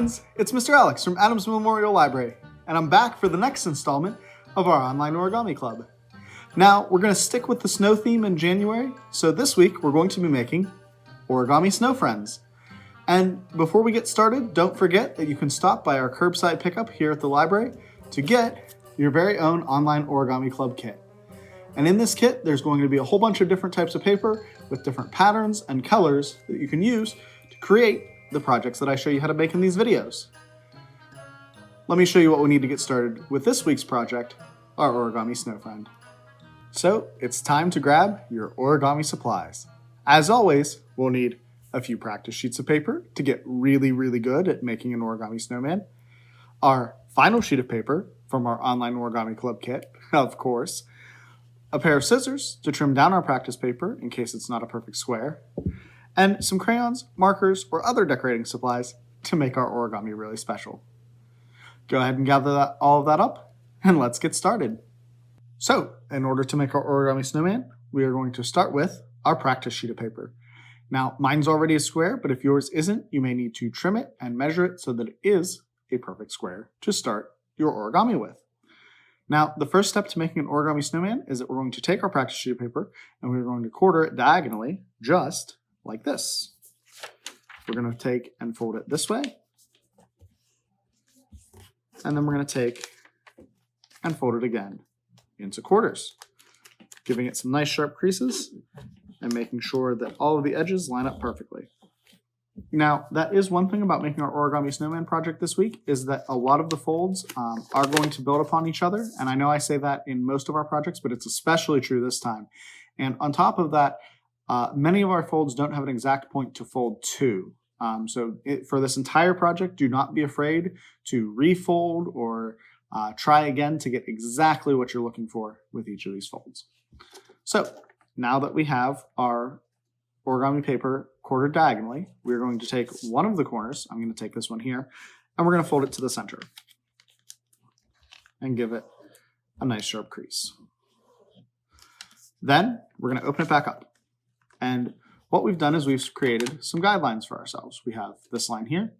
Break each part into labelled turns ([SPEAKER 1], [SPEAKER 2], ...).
[SPEAKER 1] friends, it's Mr. Alex from Adams Memorial Library, and I'm back for the next installment of our Online Origami Club. Now, we're going to stick with the snow theme in January, so this week we're going to be making origami snow friends. And before we get started, don't forget that you can stop by our curbside pickup here at the library to get your very own Online Origami Club kit. And in this kit, there's going to be a whole bunch of different types of paper with different patterns and colors that you can use to create the projects that I show you how to make in these videos. Let me show you what we need to get started with this week's project, our origami snow friend. So it's time to grab your origami supplies. As always, we'll need a few practice sheets of paper to get really good at making an origami snowman, our final sheet of paper from our Online Origami Club kit, of course, a pair of scissors to trim down our practice paper in case it's not a perfect square, and some crayons, markers, or other decorating supplies to make our origami really special. Go ahead and gather all of that up, and let's get started. So, in order to make our origami snowman, we are going to start with our practice sheet of paper. Now, mine's already a square, but if yours isn't, you may need to trim it and measure it so that it is a perfect square to start your origami with. Now, the first step to making an origami snowman is that we're going to take our practice sheet of paper and we're going to quarter it diagonally, just like this. We're going to take and fold it this way, and then we're going to take and fold it again into quarters, giving it some nice sharp creases and making sure that all of the edges line up perfectly. Now, that is one thing about making our origami snowman project this week, is that a lot of the folds are going to build upon each other, and I know I say that in most of our projects, but it's especially true this time. And on top of that, many of our folds don't have an exact point to fold to. For this entire project, do not be afraid to refold or try again to get exactly what you're looking for with each of these folds. So now that we have our origami paper quartered diagonally, we're going to take one of the corners, I'm going to take this one here, and we're going to fold it to the center and give it a nice sharp crease. Then we're going to open it back up. And what we've done is we've created some guidelines for ourselves. We have this line here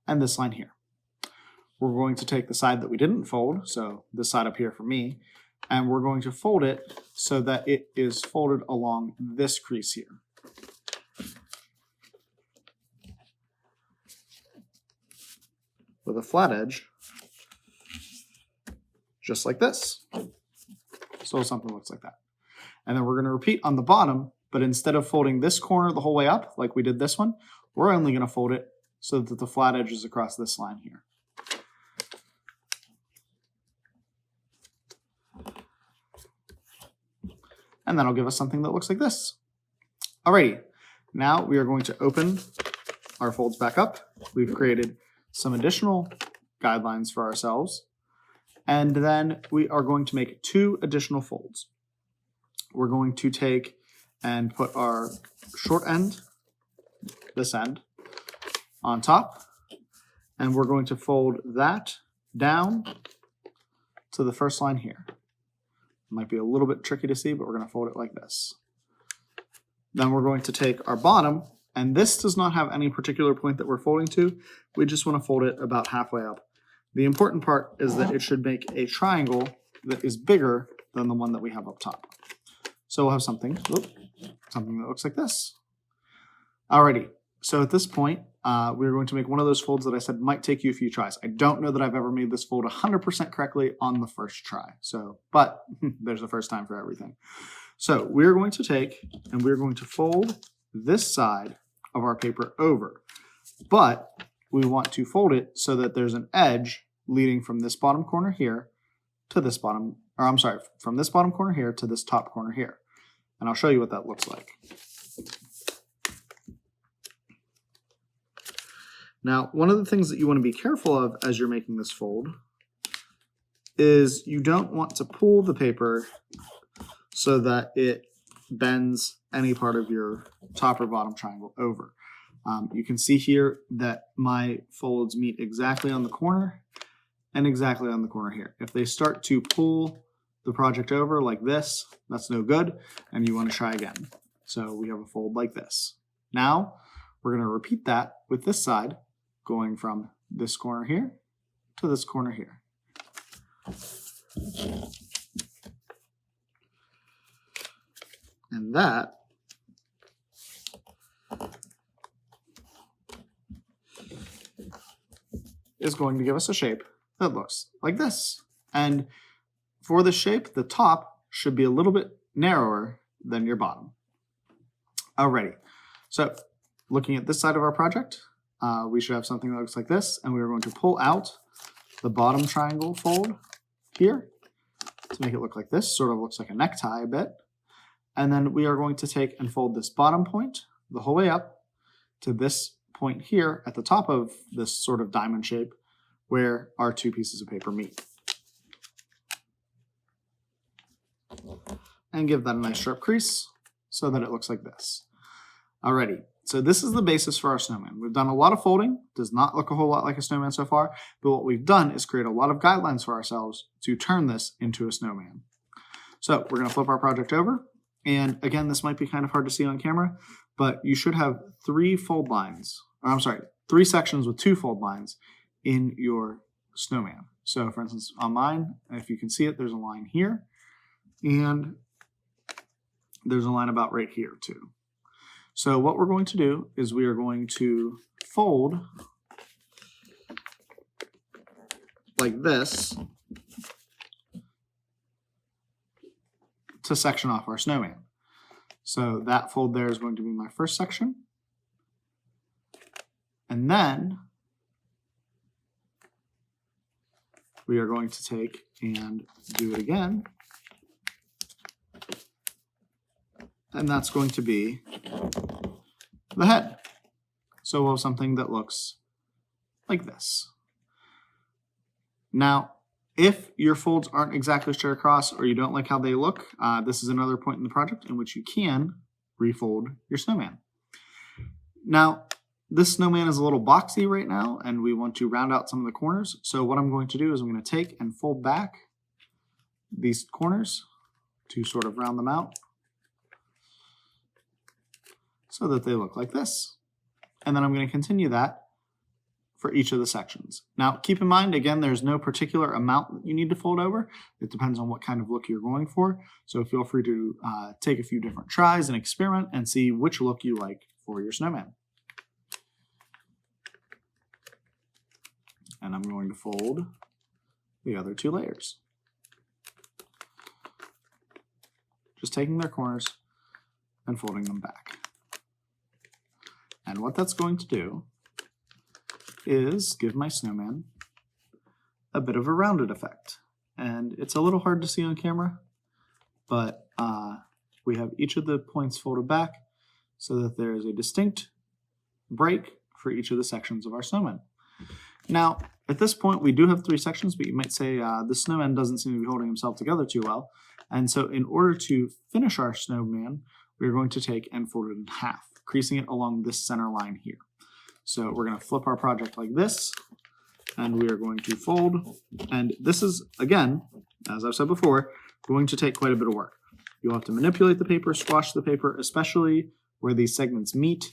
[SPEAKER 1] and this line here. We're going to take the side that we didn't fold, so this side up here for me, and we're going to fold it so that it is folded along this crease here. With a flat edge, just like this. So something looks like that. And then we're going to repeat on the bottom, but instead of folding this corner the whole way up, like we did this one, we're only going to fold it so that the flat edge is across this line here. And that'll give us something that looks like this. Alrighty, now we are going to open our folds back up. We've created some additional guidelines for ourselves, and then we are going to make two additional folds. We're going to take and put our short end, this end, on top, and we're going to fold that down to the first line here. It might be a little bit tricky to see, but we're going to fold it like this. Then we're going to take our bottom, and this does not have any particular point that we're folding to. We just want to fold it about halfway up. The important part is that it should make a triangle that is bigger than the one that we have up top. So we'll have something that looks like this. Alrighty, so at this point, we're going to make one of those folds that I said might take you a few tries. I don't know that I've ever made this fold 100% correctly on the first try. But there's a first time for everything. So we're going to take and we're going to fold this side of our paper over, but we want to fold it so that there's an edge leading from this bottom corner here to this bottom, from this bottom corner here to this top corner here. And I'll show you what that looks like. Now, one of the things that you want to be careful of as you're making this fold is you don't want to pull the paper so that it bends any part of your top or bottom triangle over. You can see here that my folds meet exactly on the corner and exactly on the corner here. If they start to pull the project over like this, that's no good, and you want to try again. So we have a fold like this. Now we're going to repeat that with this side, going from this corner here to this corner here. And that is going to give us a shape that looks like this. And for the shape, the top should be a little bit narrower than your bottom. Alrighty, so looking at this side of our project, we should have something that looks like this, and we are going to pull out the bottom triangle fold here to make it look like this. Sort of looks like a necktie a bit. And then we are going to take and fold this bottom point the whole way up to this point here at the top of this sort of diamond shape where our two pieces of paper meet. And give that a nice sharp crease so that it looks like this. Alrighty, so this is the basis for our snowman. We've done a lot of folding, does not look a whole lot like a snowman so far, but what we've done is create a lot of guidelines for ourselves to turn this into a snowman. So we're going to flip our project over, and again, this might be kind of hard to see on camera, but you should have three sections with two fold lines in your snowman. So for instance, on mine, if you can see it, there's a line here, and there's a line about right here too. So what we're going to do is we are going to fold like this to section off our snowman. So that fold there is going to be my first section. And then we are going to take and do it again. And that's going to be the head. So we'll have something that looks like this. Now, if your folds aren't exactly straight across or you don't like how they look, this is another point in the project in which you can refold your snowman. Now, this snowman is a little boxy right now, and we want to round out some of the corners. So what I'm going to do is I'm going to take and fold back these corners to sort of round them out so that they look like this. And then I'm going to continue that for each of the sections. Now, keep in mind, again, there's no particular amount that you need to fold over. It depends on what kind of look you're going for. So feel free to take a few different tries and experiment and see which look you like for your snowman. And I'm going to fold the other two layers. Just taking their corners and folding them back. And what that's going to do is give my snowman a bit of a rounded effect. And it's a little hard to see on camera, but we have each of the points folded back so that there is a distinct break for each of the sections of our snowman. Now, at this point, we do have three sections, but you might say the snowman doesn't seem to be holding himself together too well. And so in order to finish our snowman, we're going to take and fold it in half, creasing it along this center line here. So we're going to flip our project like this, and we are going to fold. And this is, again, as I've said before, going to take quite a bit of work. You'll have to manipulate the paper, squash the paper, especially where these segments meet,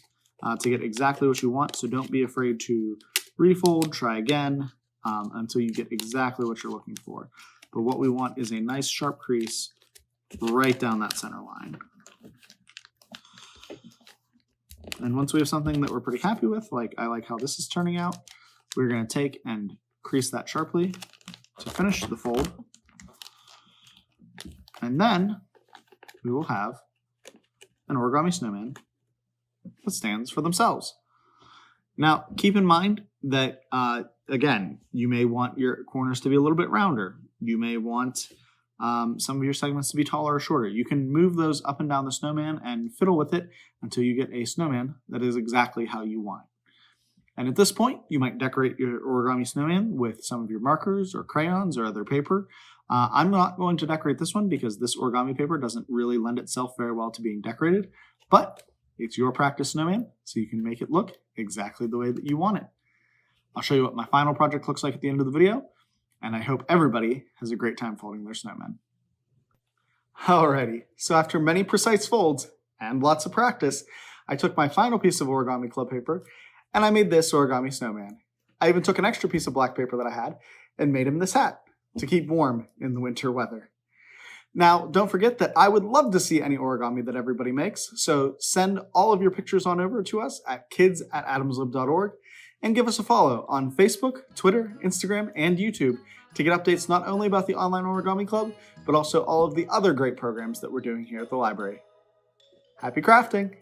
[SPEAKER 1] to get exactly what you want. So don't be afraid to refold, try again, until you get exactly what you're looking for. But what we want is a nice sharp crease right down that center line. And once we have something that we're pretty happy with, like I like how this is turning out, we're going to take and crease that sharply to finish the fold. And then we will have an origami snowman that stands for themselves. Now, keep in mind that, again, you may want your corners to be a little bit rounder. You may want some of your segments to be taller or shorter. You can move those up and down the snowman and fiddle with it until you get a snowman that is exactly how you want it. And at this point, you might decorate your origami snowman with some of your markers or crayons or other paper. I'm not going to decorate this one because this origami paper doesn't really lend itself very well to being decorated, but it's your practice snowman, so you can make it look exactly the way that you want it. I'll show you what my final project looks like at the end of the video, and I hope everybody has a great time folding their snowman. Alrighty, so after many precise folds and lots of practice, I took my final piece of Origami Club paper and I made this origami snowman. I even took an extra piece of black paper that I had and made him this hat to keep warm in the winter weather. Now, don't forget that I would love to see any origami that everybody makes, so send all of your pictures on over to us at kids@adamslib.org and give us a follow on Facebook, Twitter, Instagram, and YouTube to get updates not only about the Online Origami Club, but also all of the other great programs that we're doing here at the library. Happy crafting!